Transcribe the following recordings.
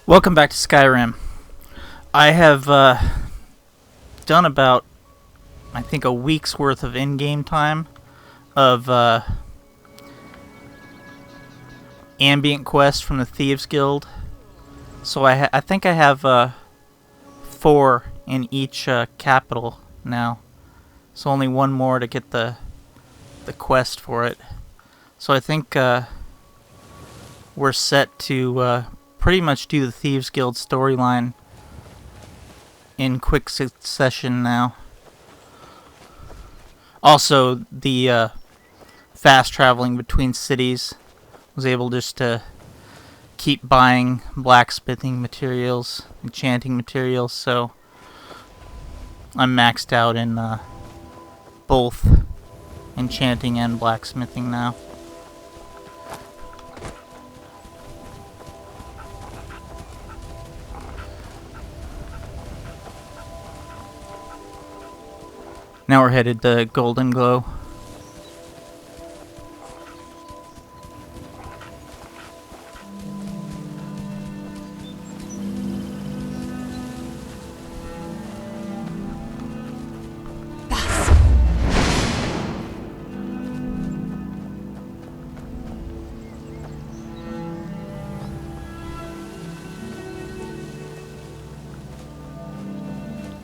Welcome back to Skyrim. I have done about, I think, a week's worth of in-game time of ambient quests from the Thieves Guild. So I think I have 4 in each capital now. So only one more to get the quest for it. So I think we're set to pretty much do the Thieves Guild storyline in quick succession now. Also, the fast traveling between cities was able just to keep buying blacksmithing materials, enchanting materials, so I'm maxed out in both enchanting and blacksmithing now. Now we're headed to Goldenglow.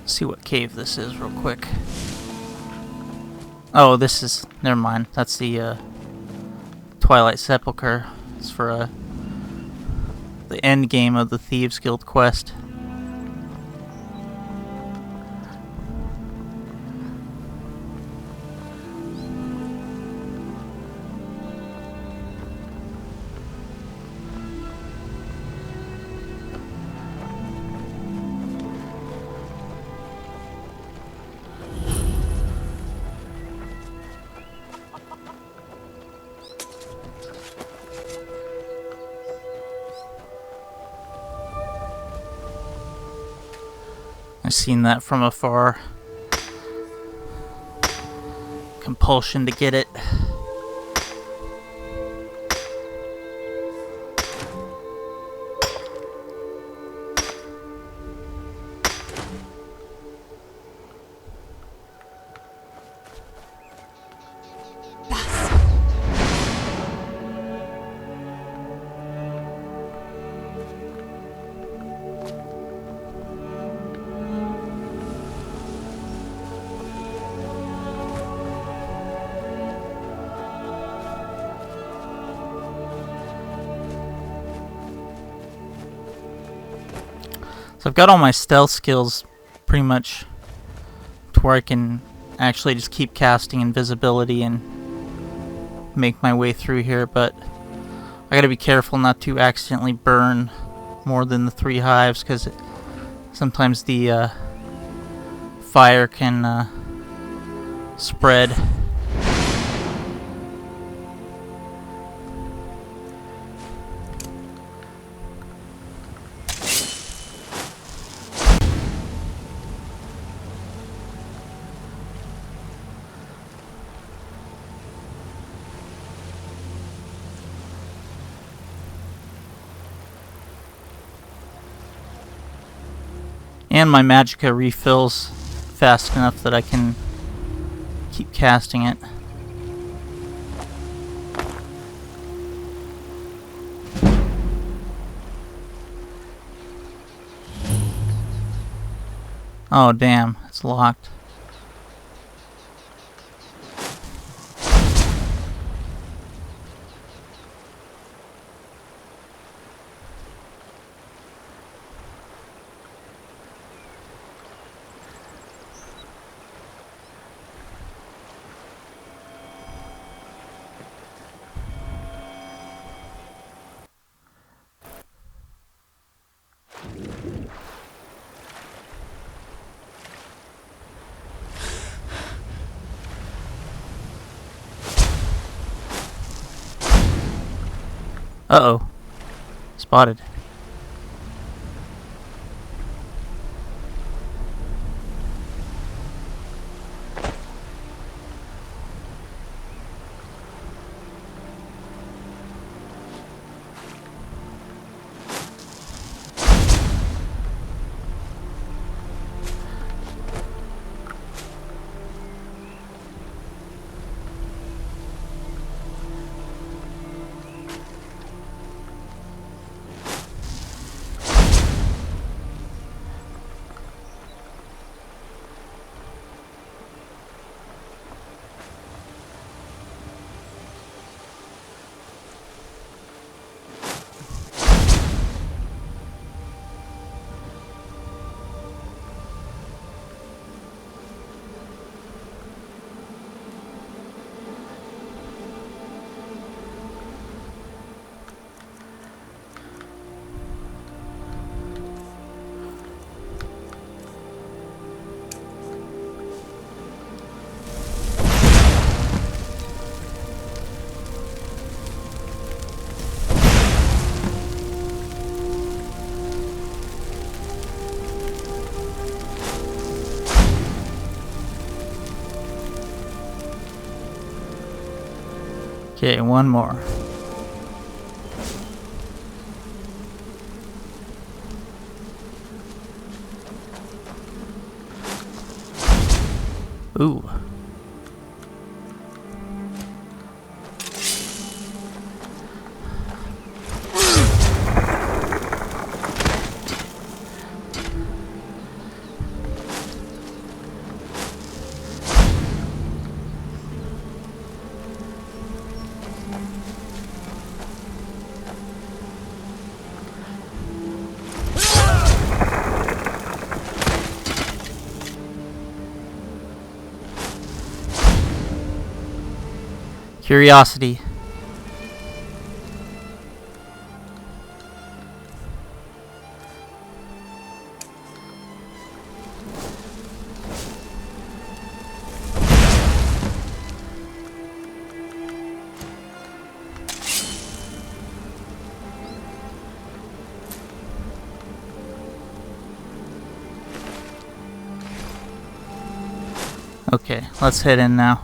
See what cave this is real quick. Oh, this is... never mind. That's the Twilight Sepulchre. It's for the end game of the Thieves Guild quest. I've seen that from afar. Compulsion to get it. So I've got all my stealth skills pretty much to where I can actually just keep casting invisibility and make my way through here, but I gotta be careful not to accidentally burn more than the 3 hives, because sometimes the fire can spread. And my magicka refills fast enough that I can keep casting it. Oh damn, it's locked. Uh-oh. Spotted. Okay, one more. Ooh. Curiosity. Okay, let's head in now.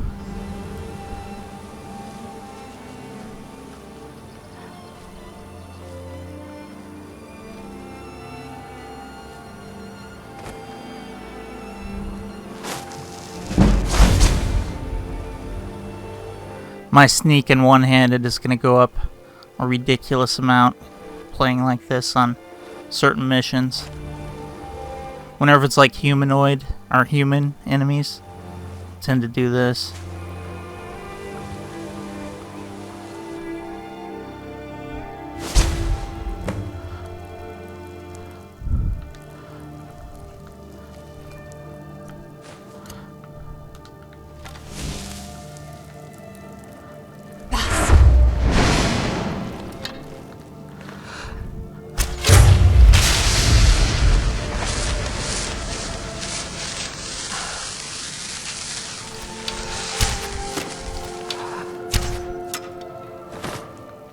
My sneak and one-handed is going to go up a ridiculous amount playing like this on certain missions. Whenever it's like humanoid or human enemies, I tend to do this.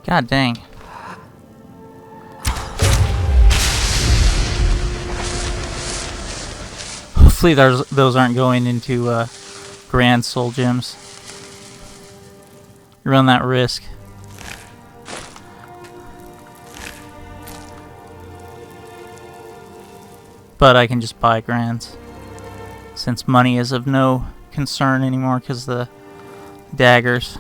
God dang. Hopefully those aren't going into grand soul gems. You run that risk. But I can just buy grands, since money is of no concern anymore because the daggers.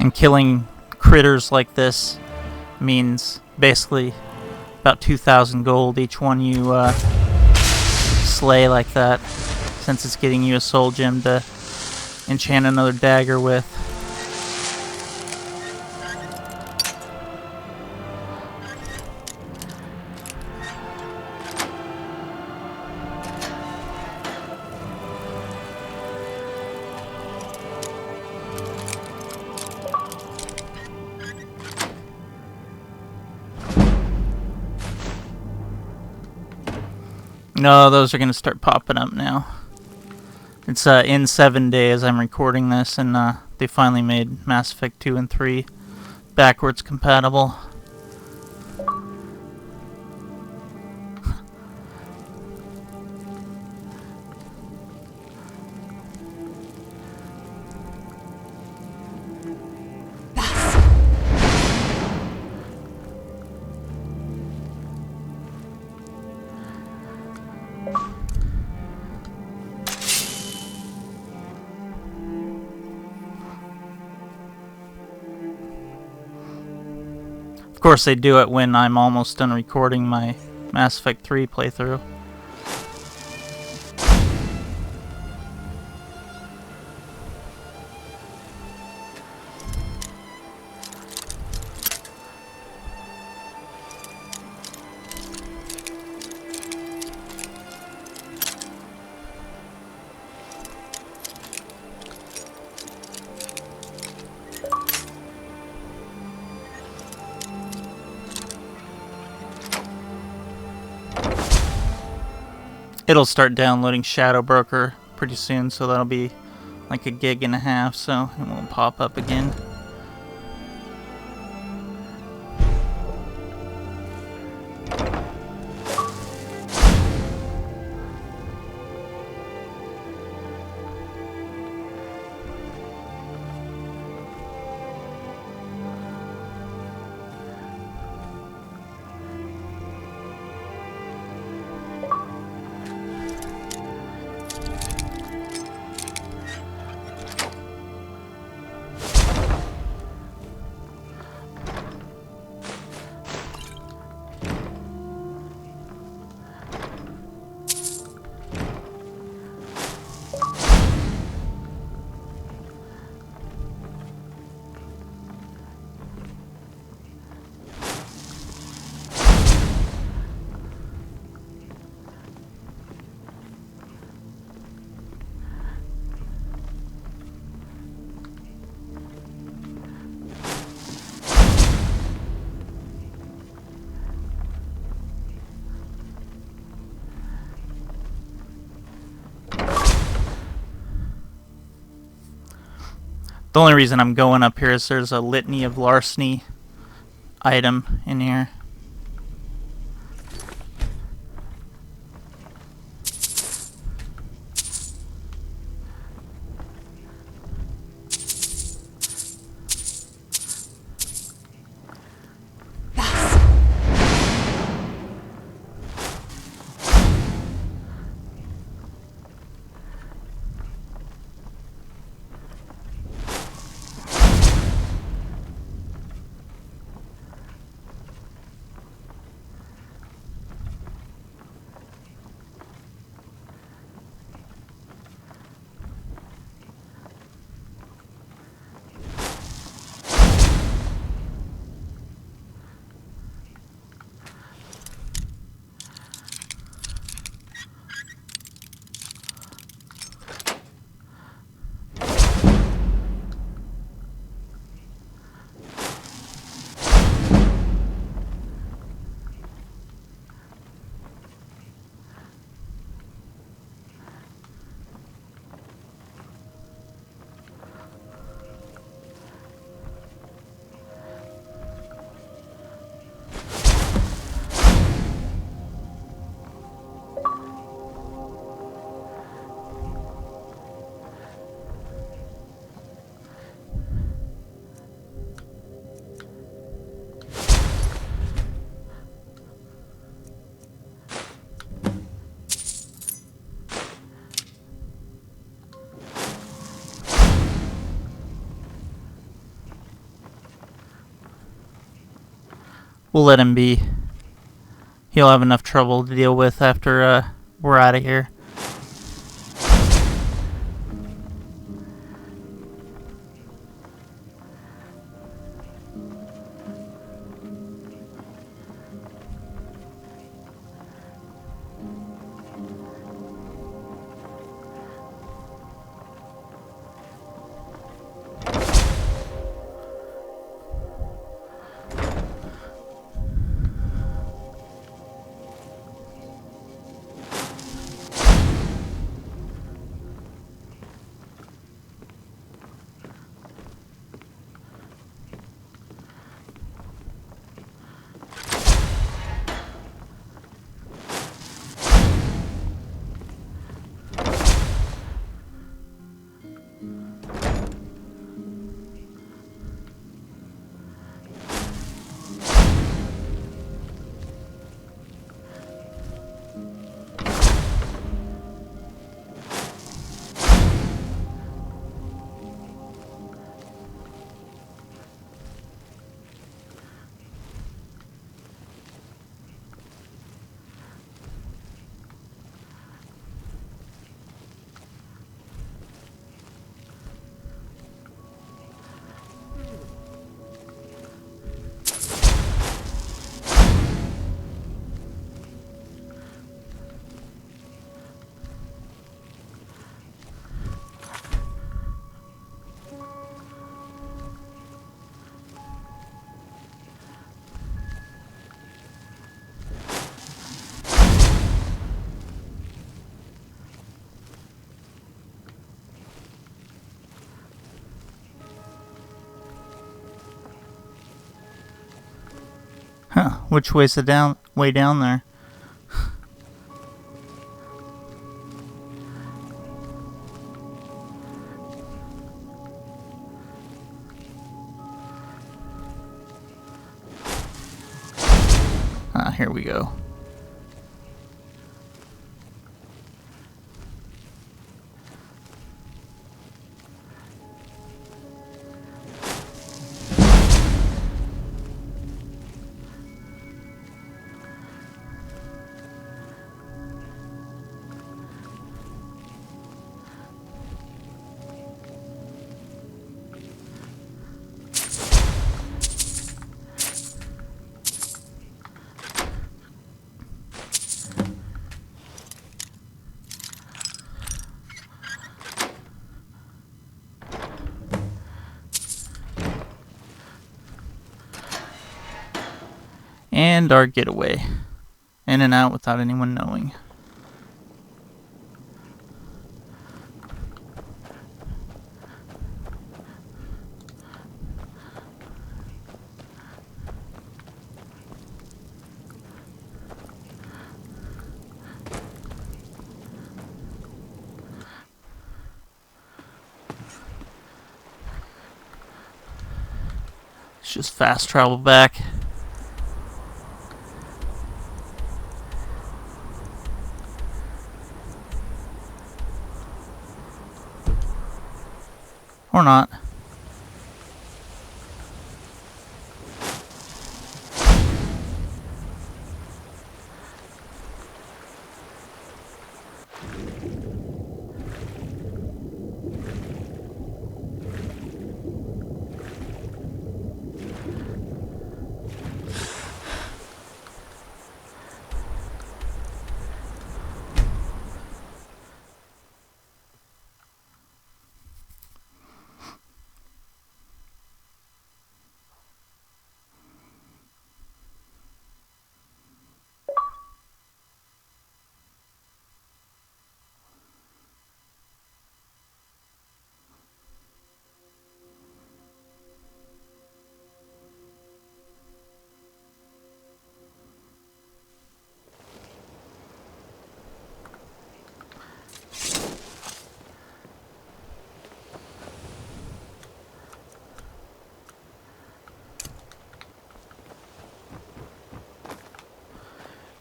And killing critters like this means basically about 2,000 gold each one you slay like that, since it's getting you a soul gem to enchant another dagger with. No, those are going to start popping up now. It's in 7 days I'm recording this, and they finally made Mass Effect 2 and 3 backwards compatible. Of course, they do it when I'm almost done recording my Mass Effect 3 playthrough. It'll start downloading Shadow Broker pretty soon, so that'll be like a gig and a half, so it won't pop up again. The only reason I'm going up here is there's a litany of larceny item in here. We'll let him be. He'll have enough trouble to deal with after we're out of here. Huh, which way's the way down there? Ah, here we go. And our getaway. In and out without anyone knowing. Let's just fast travel back. Or not.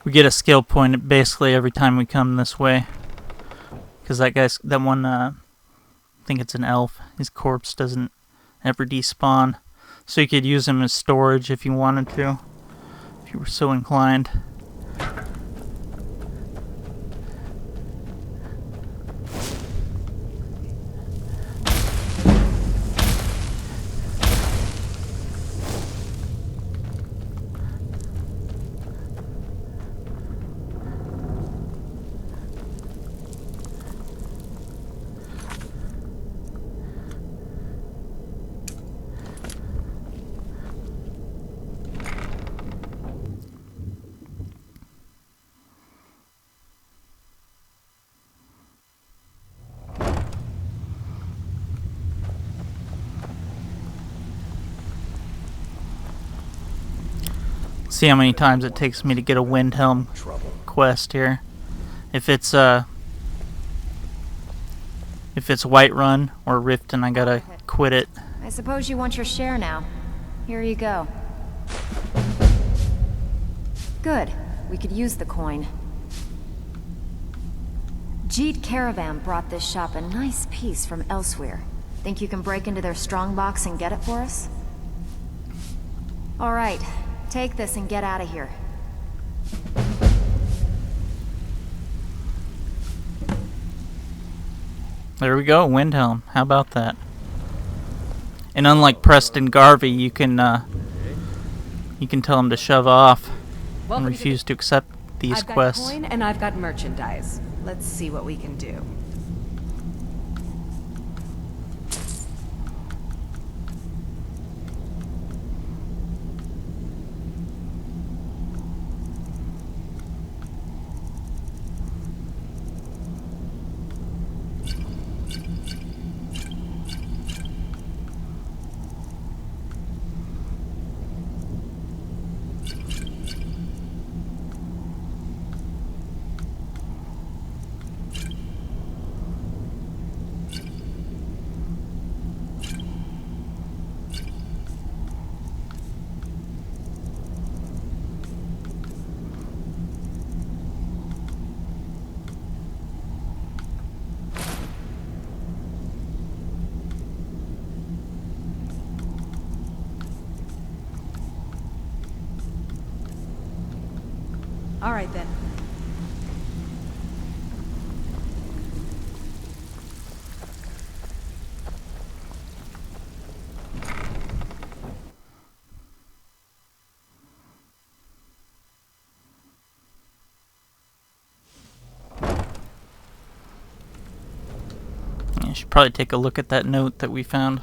We get a skill point basically every time we come this way. Because that one, I think it's an elf, his corpse doesn't ever despawn. So you could use him as storage if you wanted to, if you were so inclined. See how many times it takes me to get a Windhelm quest here. If it's Whiterun or Riften, I gotta quit it. I suppose you want your share now. Here you go. Good. We could use the coin. Jeet Caravan brought this shop a nice piece from elsewhere. Think you can break into their strongbox and get it for us? All right. Take this and get out of here. There we go, Windhelm. How about that? And unlike Preston Garvey, you can tell him to shove off and refuse to accept these quests. I've got coin and I've got merchandise. Let's see what we can do. All right then. I should probably take a look at that note that we found.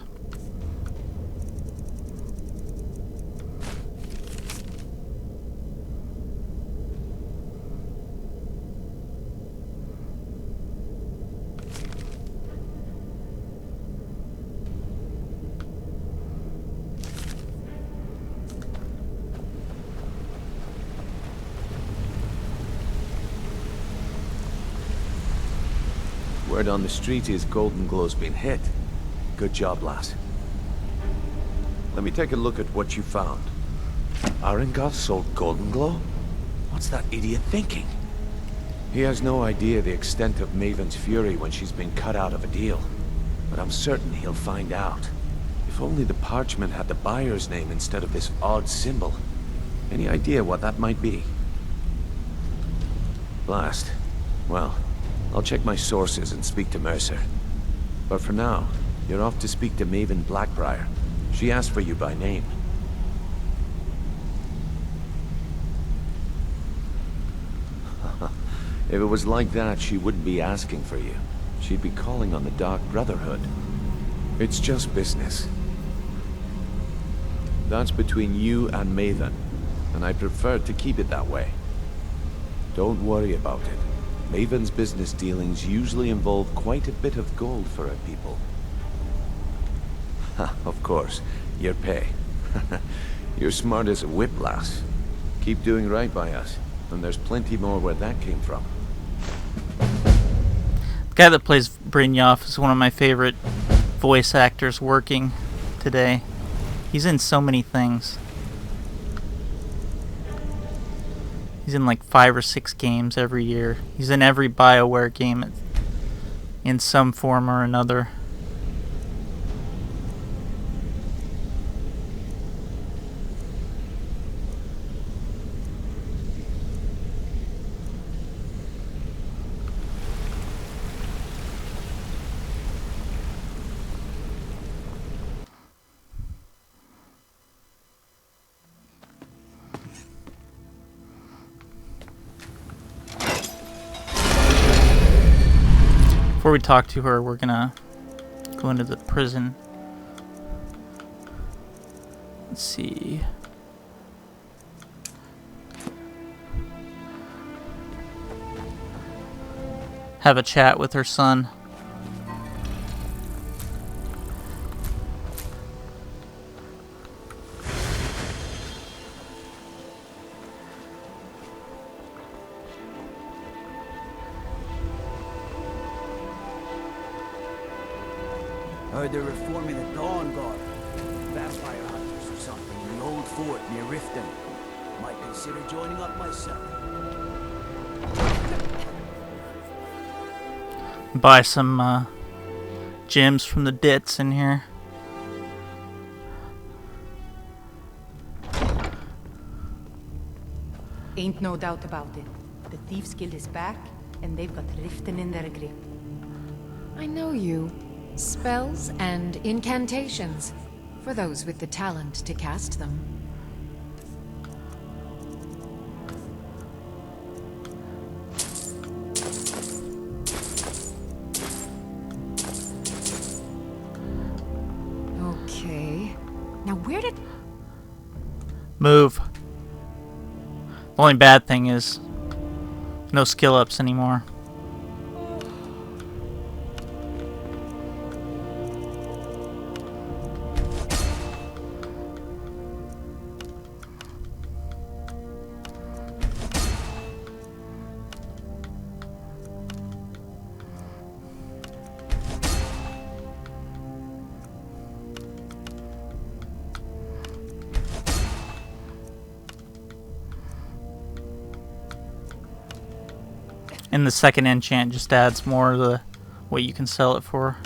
Word on the street is Goldenglow's been hit. Good job, lass. Let me take a look at what you found. Arengoth sold Goldenglow? What's that idiot thinking? He has no idea the extent of Maven's fury when she's been cut out of a deal. But I'm certain he'll find out. If only the parchment had the buyer's name instead of this odd symbol. Any idea what that might be? Blast. Well, I'll check my sources and speak to Mercer. But for now, you're off to speak to Maven Black-Briar. She asked for you by name. If it was like that, she wouldn't be asking for you. She'd be calling on the Dark Brotherhood. It's just business. That's between you and Maven, and I prefer to keep it that way. Don't worry about it. Maven's business dealings usually involve quite a bit of gold for her people. Ha, of course, your pay. You're smart as a whip, lass. Keep doing right by us, and there's plenty more where that came from. The guy that plays Brynjolf is one of my favorite voice actors working today. He's in so many things. He's in like 5 or 6 games every year. He's in every BioWare game in some form or another. Before we talk to her, we're gonna go into the prison. Let's see. Have a chat with her son. Heard they're reforming the Dawn Guard. Vampire hunters or something in the old fort near Riften. Might consider joining up myself. Buy some gems from the dits in here. Ain't no doubt about it. The Thieves Guild is back, and they've got Riften in their grip. I know you. Spells and incantations, for those with the talent to cast them. Okay. Now where did... Move. The only bad thing is no skill ups anymore. And the second enchant just adds more of the what you can sell it for.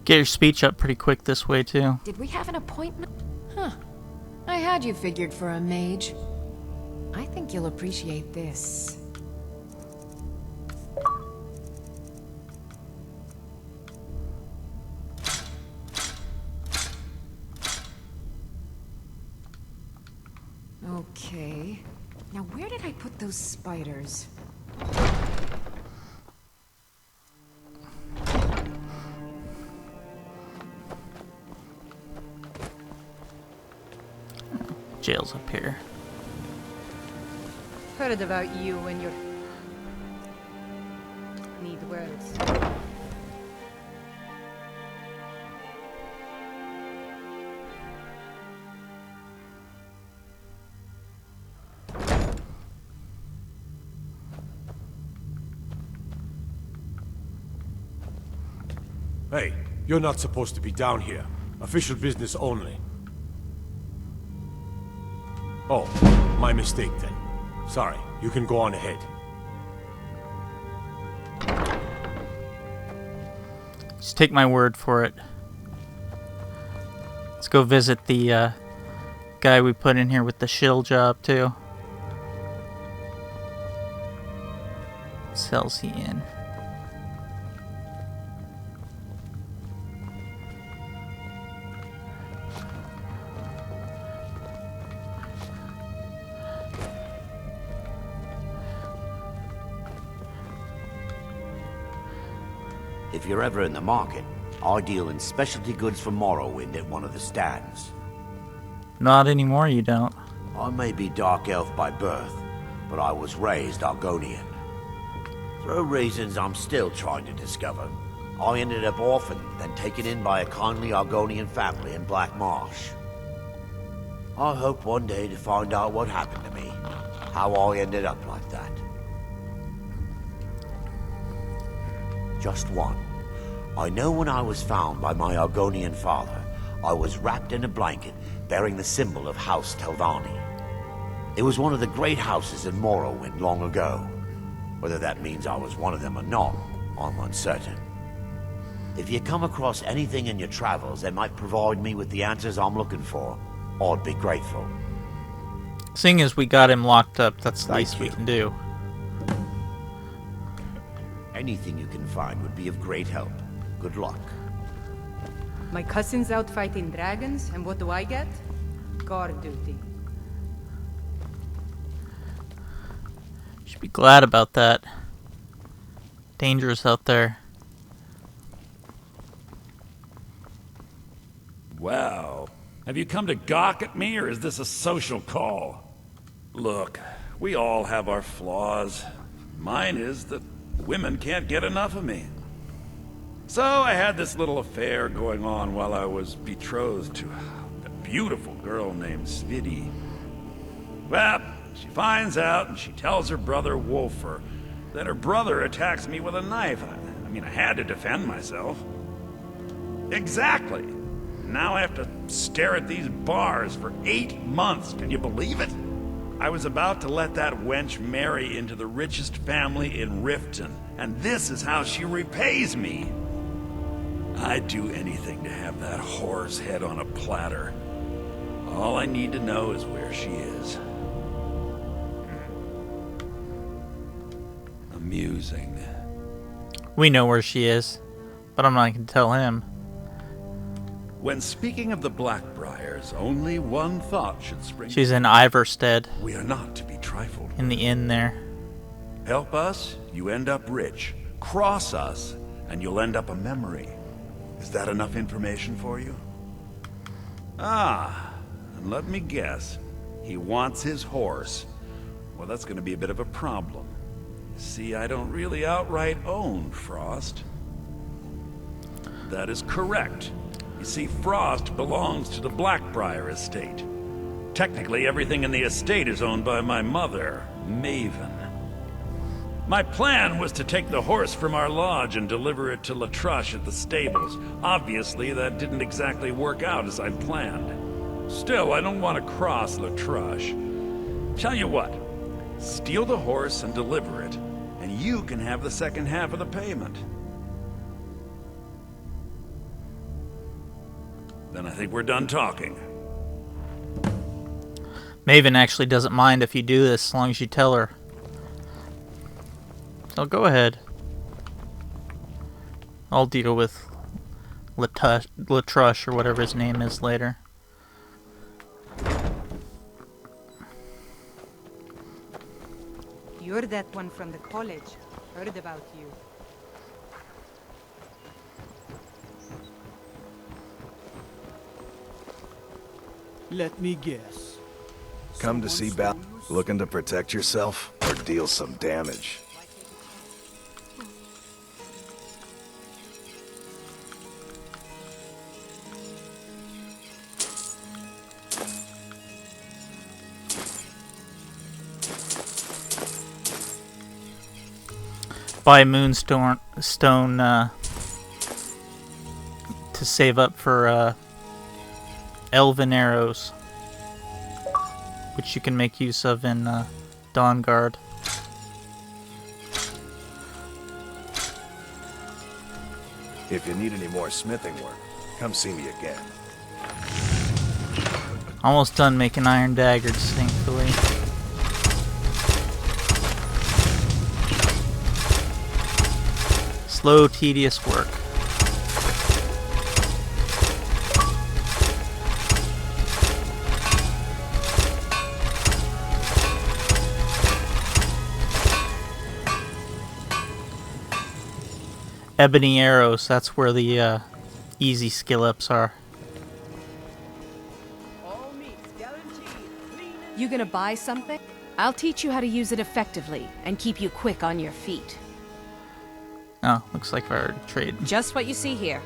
Get your speech up pretty quick this way, too. Did we have an appointment? Huh. I had you figured for a mage. I think you'll appreciate this. Okay. Now where did I put those spiders? Jail's up here. Heard about you and your... need words. Hey, you're not supposed to be down here. Official business only. Oh, my mistake then. Sorry, you can go on ahead. Just take my word for it. Let's go visit the guy we put in here with the shill job, too. What cell's he in? If you're ever in the market, I deal in specialty goods for Morrowind at one of the stands. Not anymore, you don't. I may be Dark Elf by birth, but I was raised Argonian. For reasons I'm still trying to discover, I ended up orphaned, then taken in by a kindly Argonian family in Black Marsh. I hope one day to find out what happened to me, how I ended up like that. Just one. I know when I was found by my Argonian father, I was wrapped in a blanket bearing the symbol of House Telvanni. It was one of the great houses in Morrowind long ago. Whether that means I was one of them or not, I'm uncertain. If you come across anything in your travels that might provide me with the answers I'm looking for, I'd be grateful. Seeing as we got him locked up, that's the Thank least we you. can do. Anything you can find would be of great help. Good luck. My cousin's out fighting dragons, and what do I get? Guard duty. Should be glad about that. Dangerous out there. Well, have you come to gawk at me, or is this a social call? Look, we all have our flaws. Mine is that women can't get enough of me. So I had this little affair going on while I was betrothed to a beautiful girl named Svidi. Well, she finds out and she tells her brother Wolfer that her brother attacks me with a knife. I mean, I had to defend myself. Exactly. Now I have to stare at these bars for 8 months. Can you believe it? I was about to let that wench marry into the richest family in Riften, and this is how she repays me. I'd do anything to have that whore's head on a platter. All I need to know is where she is. Amusing. We know where she is, but I'm not going to tell him. When speaking of the Black-Briars, only one thought should spring. She's in Iverstead, We are not to be trifled with. in the inn there. Help us, you end up rich. Cross us, and you'll end up a memory. Is that enough information for you? Ah, and let me guess. He wants his horse. Well, that's going to be a bit of a problem. See, I don't really outright own Frost. That is correct. You see, Frost belongs to the Black-Briar Estate. Technically, everything in the estate is owned by my mother, Maven. My plan was to take the horse from our lodge and deliver it to Latrush at the stables. Obviously, that didn't exactly work out as I'd planned. Still, I don't want to cross Latrush. Tell you what, steal the horse and deliver it, and you can have the second half of the payment. then I think we're done talking. Maven actually doesn't mind if you do this as long as you tell her. So go ahead. I'll deal with Latrush or whatever his name is later. You're that one from the college. Heard about you. Let me guess. Come to see Bal, looking to protect yourself or deal some damage? Buy Moonstone to save up for Elven arrows, which you can make use of in Dawnguard. If you need any more smithing work, come see me again. Almost done making iron daggers, thankfully. Slow, tedious work. Ebony arrows, that's where the easy skill ups are. You gonna buy something? I'll teach you how to use it effectively and keep you quick on your feet. Oh, looks like our trade. Just what you see here.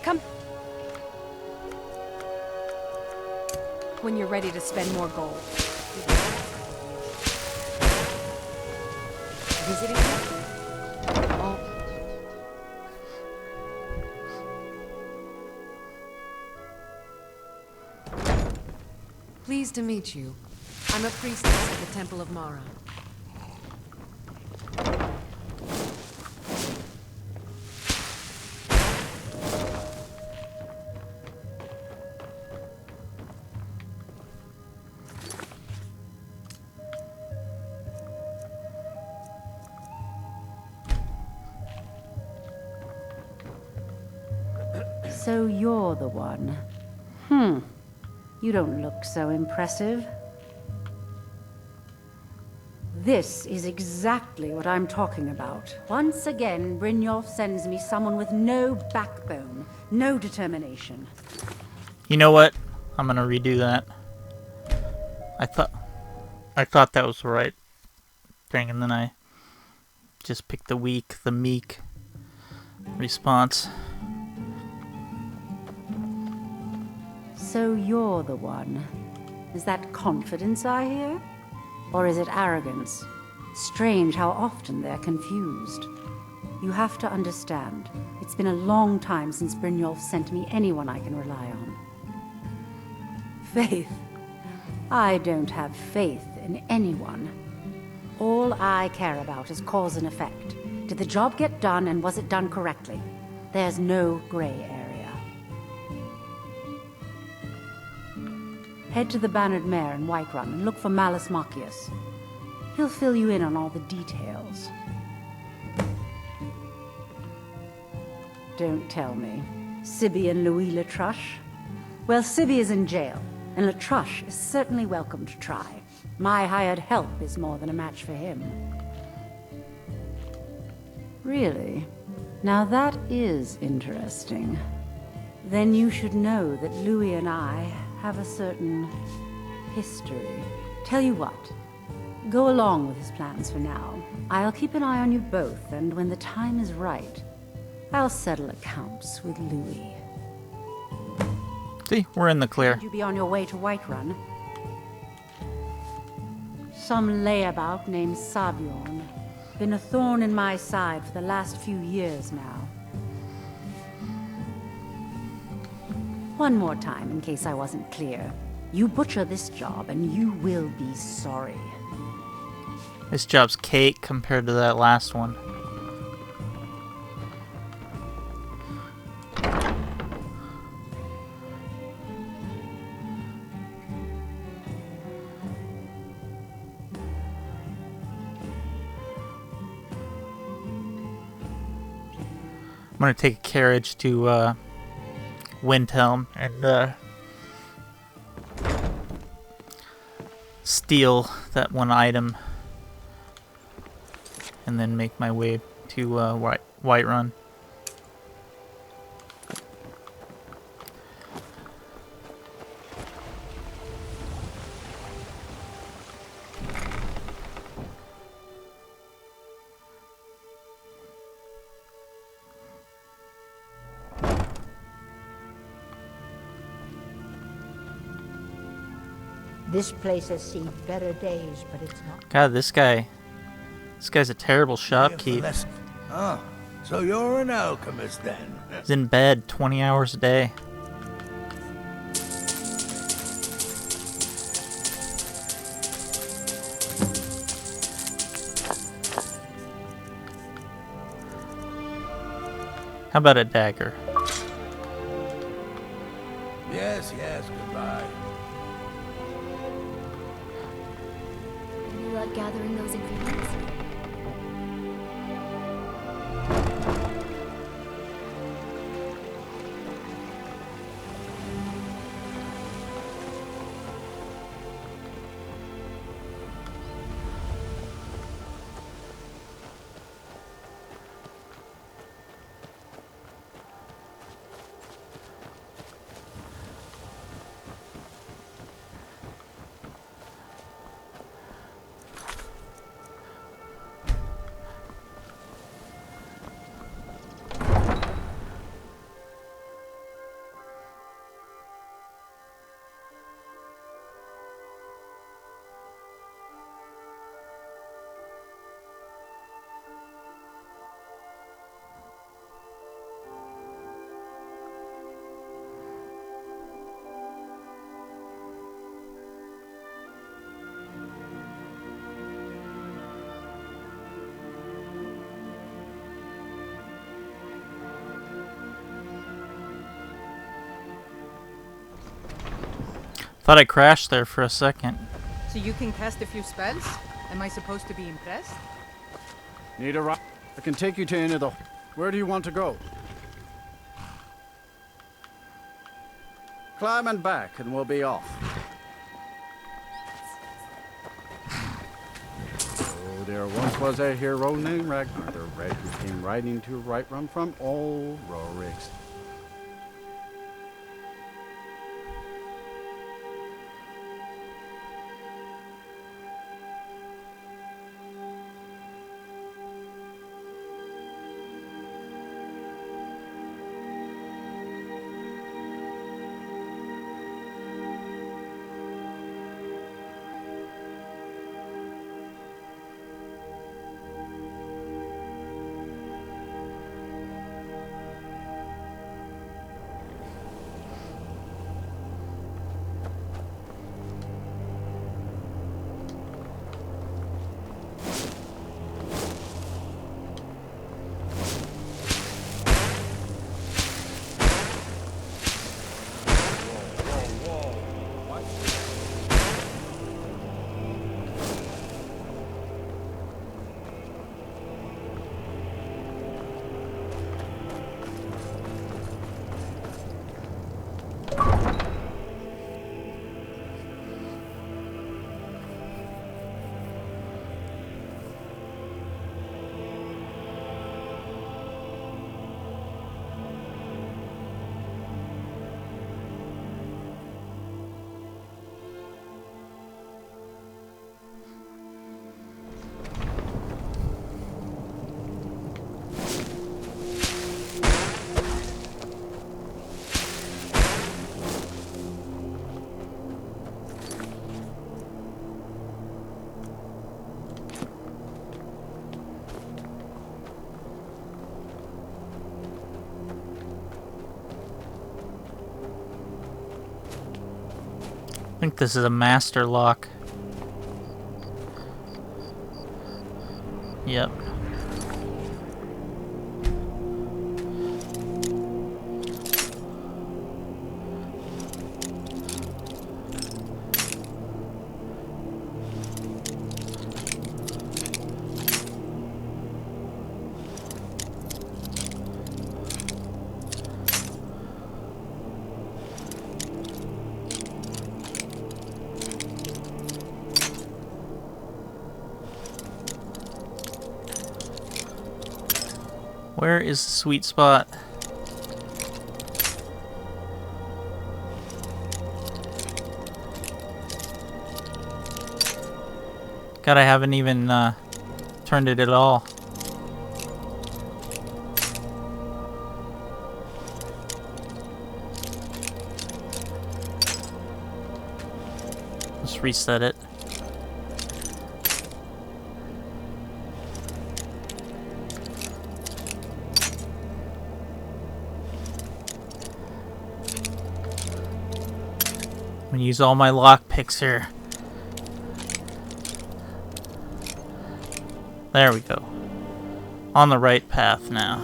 Come. When you're ready to spend more gold. Visiting? Oh. Pleased to meet you. I'm a priestess at the Temple of Mara. So you're the one. You don't look so impressive. This is exactly what I'm talking about. Once again, Brynjolf sends me someone with no backbone, no determination. You know what? I'm gonna redo that. I thought that was the right thing, and then I just picked the weak, the meek response. So you're the one. Is that confidence I hear? Or is it arrogance? Strange how often they're confused. You have to understand, it's been a long time since Brynjolf sent me anyone I can rely on. Faith? I don't have faith in anyone. All I care about is cause and effect. Did the job get done, and was it done correctly? There's no gray area. Head to the Bannered Mare in Whiterun and look for Malus Macius. He'll fill you in on all the details. Don't tell me. Sibby and Louis Latrush? Well, Sibby is in jail, and Latrush is certainly welcome to try. My hired help is more than a match for him. Really? Now that is interesting. Then you should know that Louis and I have a certain history. Tell you what, go along with his plans for now. I'll keep an eye on you both, and when the time is right, I'll settle accounts with Louis. See, we're in the clear. Should you be on your way to Whiterun? Some layabout named Sabjorn. Been a thorn in my side for the last few years now. One more time, in case I wasn't clear. You butcher this job, and you will be sorry. This job's cake compared to that last one. I'm gonna take a carriage to Windhelm and steal that one item, and then make my way to Whiterun. This place has seen better days, but it's not. God, this guy's a terrible shopkeep. Oh, so you're an alchemist then? He's in bed 20 hours a day. How about a dagger? Yes, goodbye. You like gathering those ingredients? Thought I crashed there for a second. So you can cast a few spells? Am I supposed to be impressed? Need a ride? I can take you to any of the... Where do you want to go? Climb and back, and we'll be off. Oh, there once was a hero named Ragnar the Red who came riding to Whiterun from old Rorik's. think this is a master lock. Yep. Where is the sweet spot? God, I haven't even turned it at all. Let's reset it. I'm gonna use all my lockpicks here. There we go. On the right path now.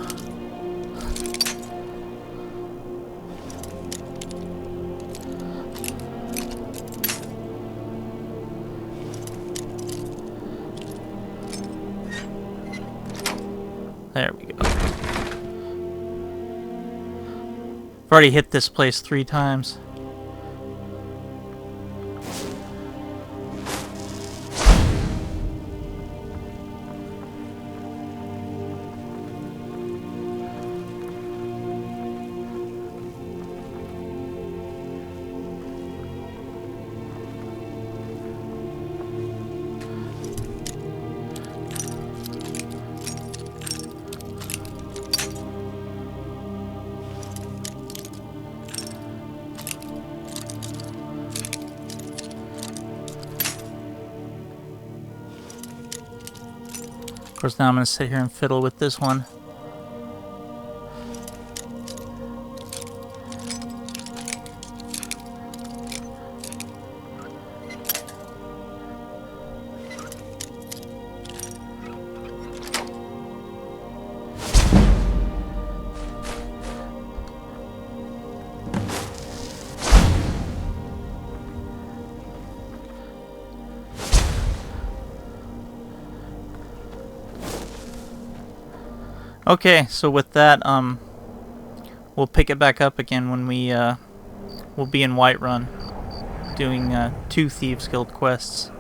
There we go. I've already hit this place 3 times. Of course, now I'm going to sit here and fiddle with this one. Okay, so with that, we'll pick it back up again when we'll be in Whiterun, doing 2 Thieves Guild quests.